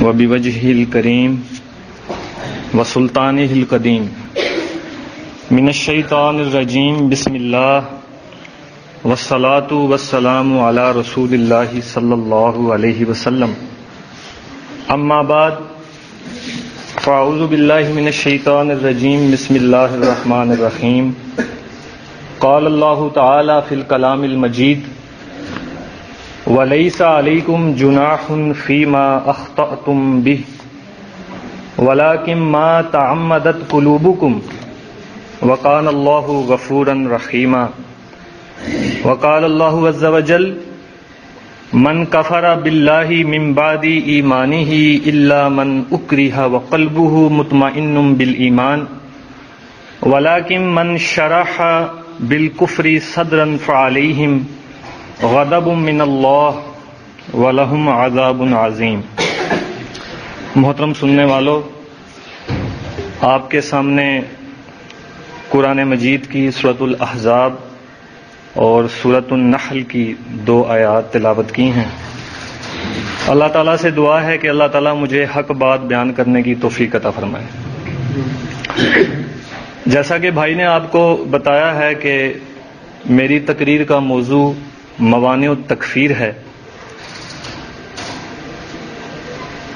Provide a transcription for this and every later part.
وبوجهه الكريم وسلطانه القديم من الشيطان الرجيم بسم الله والصلاة والسلام على رسول الله صلى الله عليه وسلم اما بعد فاعوذ بالله من الشيطان الرجيم بسم الله الرحمن الرحيم قال الله تعالى في الكلام المجيد وَلَيْسَ عَلَيْكُمْ جُنَاحٌ فِيمَا أَخْطَأْتُمْ بِهِ وَلَكِنْ مَا تَعَمَّدَتْ قُلُوبُكُمْ وَكَانَ اللَّهُ غَفُورًا رَحِيمًا وقال الله عز وجل من كفر بالله من بعد إيمانه إلا من أكره وقلبه مطمئن بالإيمان ولكن من شرح بالكفر صدرا فعليهم غضب من اللہ ولہم عذاب عظیم۔ محترم سننے والو، آپ کے سامنے قرآن مجید کی سورۃ الاحزاب اور سورۃ النحل کی 2 آیات تلاوت کی ہیں۔ اللہ تعالیٰ سے دعا ہے کہ اللہ تعالیٰ مجھے حق بات بیان کرنے کی توفیق عطا فرمائے۔ جیسا کہ بھائی نے آپ کو بتایا ہے کہ میری تقریر کا موضوع موانع التکفیر ہے،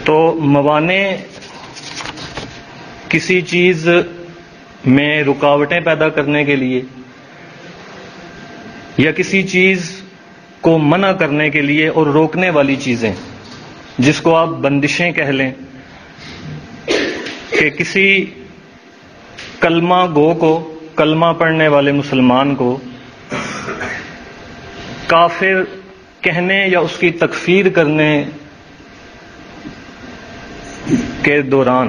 تو موانع کسی چیز میں رکاوٹیں پیدا کرنے کے لیے یا کسی چیز کو منع کرنے کے لیے اور روکنے والی چیزیں، جس کو آپ بندشیں کہہ لیں، کہ کسی کلمہ گو کو، کلمہ پڑھنے والے مسلمان کو کافر کہنے یا اس کی تکفیر کرنے کے دوران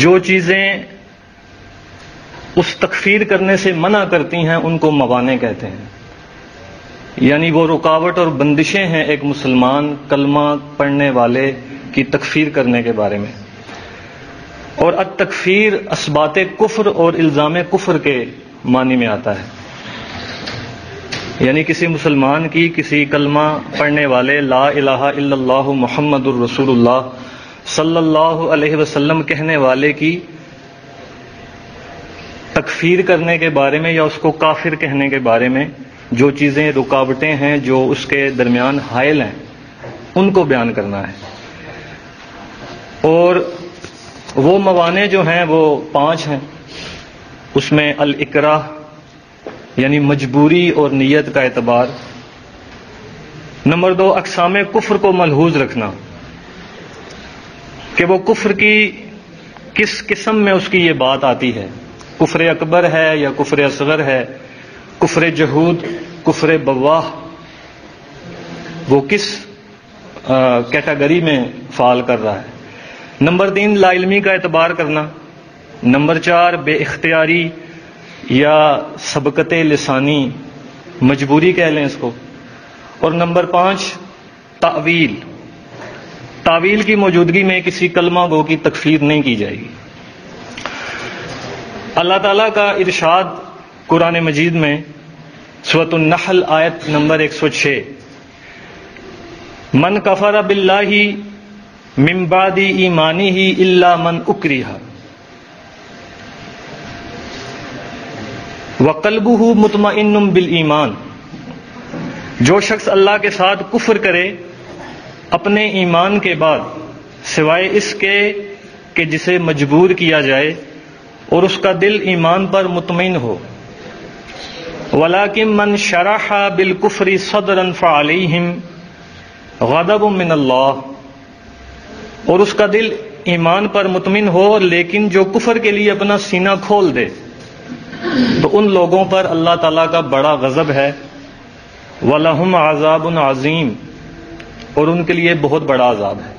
جو چیزیں اس تکفیر کرنے سے منع کرتی ہیں ان کو موانع کہتے ہیں، یعنی وہ رکاوٹ اور بندشیں ہیں ایک مسلمان کلمہ پڑھنے والے کی تکفیر کرنے کے بارے میں۔ اور التکفیر اثبات کفر اور الزام کفر کے معنی میں آتا ہے، یعنی کسی مسلمان کی کسی کلمہ پڑھنے والے لا الہ الا اللہ محمد الرسول اللہ صلی اللہ علیہ وسلم کہنے والے کی تکفیر کرنے کے بارے میں یا اس کو کافر کہنے کے بارے میں جو چیزیں رکاوٹیں ہیں جو اس کے درمیان حائل ہیں ان کو بیان کرنا ہے۔ اور وہ موانع جو ہیں وہ 5 ہیں، اس میں الاکراہ یعنی مجبوری اور نیت کا اعتبار، نمبر 2 اقسام کفر کو ملحوظ رکھنا کہ وہ کفر کی کس قسم میں اس کی یہ بات آتی ہے، کفر اکبر ہے یا کفر اصغر ہے، کفر جہود، کفر بواہ، وہ کس کیٹیگری میں فال کر رہا ہے۔ نمبر 3 لا علمی کا اعتبار کرنا، نمبر 4 بے اختیاری یا سبقت لسانی، مجبوری کہہ لیں اس کو، اور نمبر 5 تعویل، تعویل کی موجودگی میں کسی کلمہ گو کی تکفیر نہیں کی جائے گی۔ اللہ تعالیٰ کا ارشاد قرآن مجید میں سورۃ النحل آیت نمبر 106 من کفر باللہ من بعد ایمانہ الا من اکرہ وقلبہ مطمئن بالایمان، جو شخص اللہ کے ساتھ کفر کرے اپنے ایمان کے بعد سوائے اس کے کہ جسے مجبور کیا جائے اور اس کا دل ایمان پر مطمئن ہو، ولیکن من شرح بالکفر صدرا فعلیہم غضب من اللہ، اور اس کا دل ایمان پر مطمئن ہو لیکن جو کفر کے لیے اپنا سینہ کھول دے تو ان لوگوں پر اللہ تعالیٰ کا بڑا غضب ہے، وَلَهُمْ عَذَابٌ عَظِيمٌ، اور ان کے لیے بہت بڑا عذاب ہے۔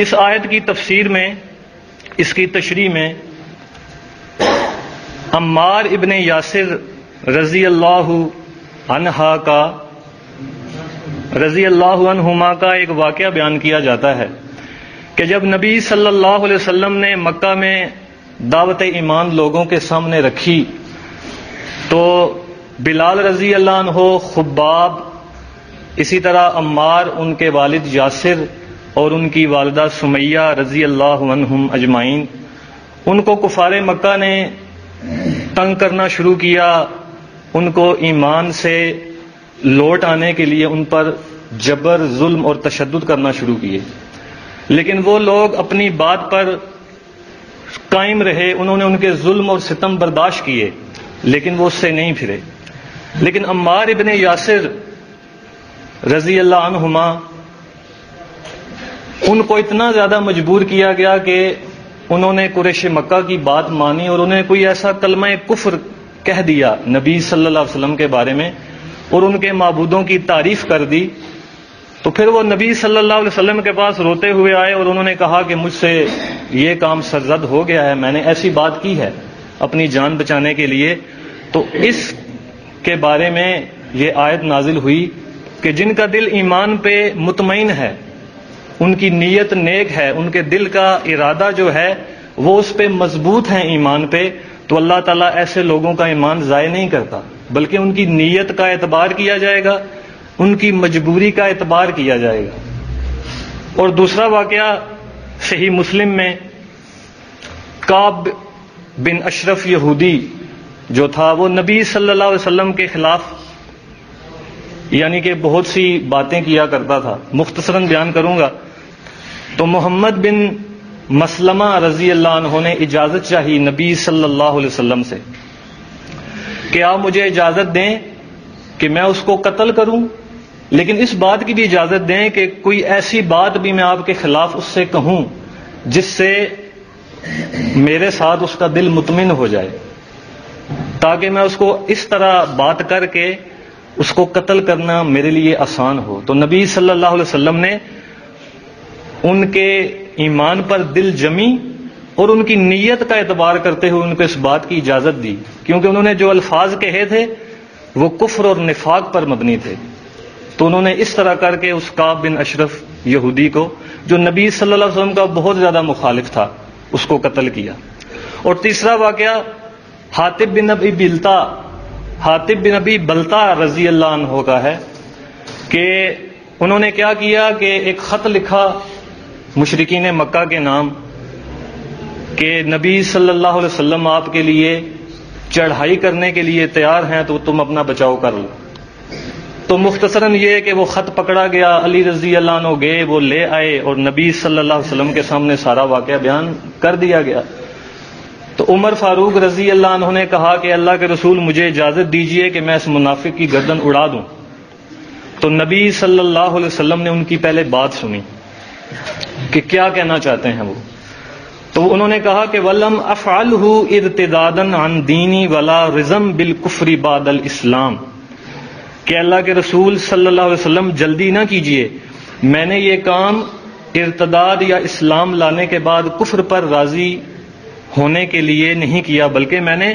اس آیت کی تفسیر میں، اس کی تشریح میں عمار ابن یاسر رضی اللہ عنہما کا ایک واقعہ بیان کیا جاتا ہے کہ جب نبی صلی اللہ علیہ وسلم نے مکہ میں دعوت ایمان لوگوں کے سامنے رکھی تو بلال رضی اللہ عنہ، خباب، اسی طرح عمار، ان کے والد یاسر اور ان کی والدہ سمیہ رضی اللہ عنہم اجمعین، ان کو کفار مکہ نے تنگ کرنا شروع کیا، ان کو ایمان سے لوٹ آنے کے لیے ان پر جبر، ظلم اور تشدد کرنا شروع کیے، لیکن وہ لوگ اپنی بات پر قائم رہے، انہوں نے ان کے ظلم اور ستم برداشت کیے، لیکن وہ اس سے نہیں پھرے۔ لیکن عمار ابن یاسر رضی اللہ عنہما، ان کو اتنا زیادہ مجبور کیا گیا کہ انہوں نے قریش مکہ کی بات مانی اور انہیں کوئی ایسا کلمہ کفر کہہ دیا نبی صلی اللہ علیہ وسلم کے بارے میں اور ان کے معبودوں کی تعریف کر دی۔ تو پھر وہ نبی صلی اللہ علیہ وسلم کے پاس روتے ہوئے آئے اور انہوں نے کہا کہ مجھ سے یہ کام سرزد ہو گیا ہے، میں نے ایسی بات کی ہے اپنی جان بچانے کے لیے۔ تو اس کے بارے میں یہ آیت نازل ہوئی کہ جن کا دل ایمان پہ مطمئن ہے، ان کی نیت نیک ہے، ان کے دل کا ارادہ جو ہے وہ اس پہ مضبوط ہیں ایمان پہ، تو اللہ تعالیٰ ایسے لوگوں کا ایمان ضائع نہیں کرتا، بلکہ ان کی نیت کا اعتبار کیا جائے گا، ان کی مجبوری کا اعتبار کیا جائے گا۔ اور دوسرا واقعہ صحیح مسلم میں، کعب بن اشرف یہودی جو تھا، وہ نبی صلی اللہ علیہ وسلم کے خلاف یعنی کہ بہت سی باتیں کیا کرتا تھا، مختصراً بیان کروں گا۔ تو محمد بن مسلمہ رضی اللہ عنہ نے اجازت چاہی نبی صلی اللہ علیہ وسلم سے کہ آپ مجھے اجازت دیں کہ میں اس کو قتل کروں، لیکن اس بات کی بھی اجازت دیں کہ کوئی ایسی بات بھی میں آپ کے خلاف اس سے کہوں جس سے میرے ساتھ اس کا دل مطمئن ہو جائے، تاکہ میں اس کو اس طرح بات کر کے اس کو قتل کرنا میرے لیے آسان ہو۔ تو نبی صلی اللہ علیہ وسلم نے ان کے ایمان پر دل جمی اور ان کی نیت کا اعتبار کرتے ہوئے ان کو اس بات کی اجازت دی، کیونکہ انہوں نے جو الفاظ کہے تھے وہ کفر اور نفاق پر مبنی تھے۔ تو انہوں نے اس طرح کر کے اس کعب بن اشرف یہودی کو، جو نبی صلی اللہ علیہ وسلم کا بہت زیادہ مخالف تھا، اس کو قتل کیا۔ اور تیسرا واقعہ حاطب بن ابی بلتا رضی اللہ عنہ کا ہے کہ انہوں نے کیا کیا کہ ایک خط لکھا مشرکین مکہ کے نام کہ نبی صلی اللہ علیہ وسلم آپ کے لیے چڑھائی کرنے کے لیے تیار ہیں، تو تم اپنا بچاؤ کر لو۔ تو مختصراً یہ کہ وہ خط پکڑا گیا، علی رضی اللہ عنہ گئے، وہ لے آئے اور نبی صلی اللہ علیہ وسلم کے سامنے سارا واقعہ بیان کر دیا گیا۔ تو عمر فاروق رضی اللہ عنہ نے کہا کہ اللہ کے رسول مجھے اجازت دیجئے کہ میں اس منافق کی گردن اڑا دوں۔ تو نبی صلی اللہ علیہ وسلم نے ان کی پہلے بات سنی کہ کیا کہنا چاہتے ہیں وہ، تو انہوں نے کہا کہ وَلَمْ أَفْعَلْهُ ارْتِدَادًا عَنْ دِينِي وَلَا رِزًا بِالْكُفْرِ بَعْدَ الْإِسْلَامِ، کہ اللہ کے رسول صلی اللہ علیہ وسلم جلدی نہ کیجئے، میں نے یہ کام ارتداد یا اسلام لانے کے بعد کفر پر راضی ہونے کے لیے نہیں کیا، بلکہ میں نے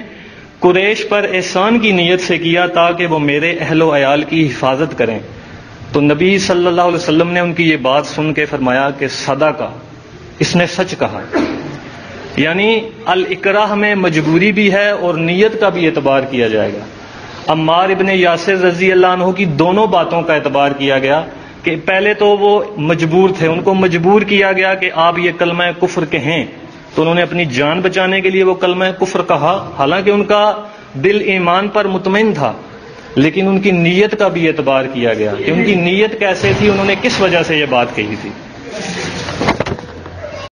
قریش پر احسان کی نیت سے کیا تاکہ وہ میرے اہل و عیال کی حفاظت کریں۔ تو نبی صلی اللہ علیہ وسلم نے ان کی یہ بات سن کے فرمایا کہ صدقہ، اس نے سچ کہا، یعنی الاکراہ میں مجبوری بھی ہے اور نیت کا بھی اعتبار کیا جائے گا۔ عمار ابن یاسر رضی اللہ عنہ کی دونوں باتوں کا اعتبار کیا گیا کہ پہلے تو وہ مجبور تھے، ان کو مجبور کیا گیا کہ آپ یہ کلمہ کفر کہیں، تو انہوں نے اپنی جان بچانے کے لیے وہ کلمہ کفر کہا، حالانکہ ان کا دل ایمان پر مطمئن تھا، لیکن ان کی نیت کا بھی اعتبار کیا گیا کہ ان کی نیت کیسے تھی، انہوں نے کس وجہ سے یہ بات کہی تھی۔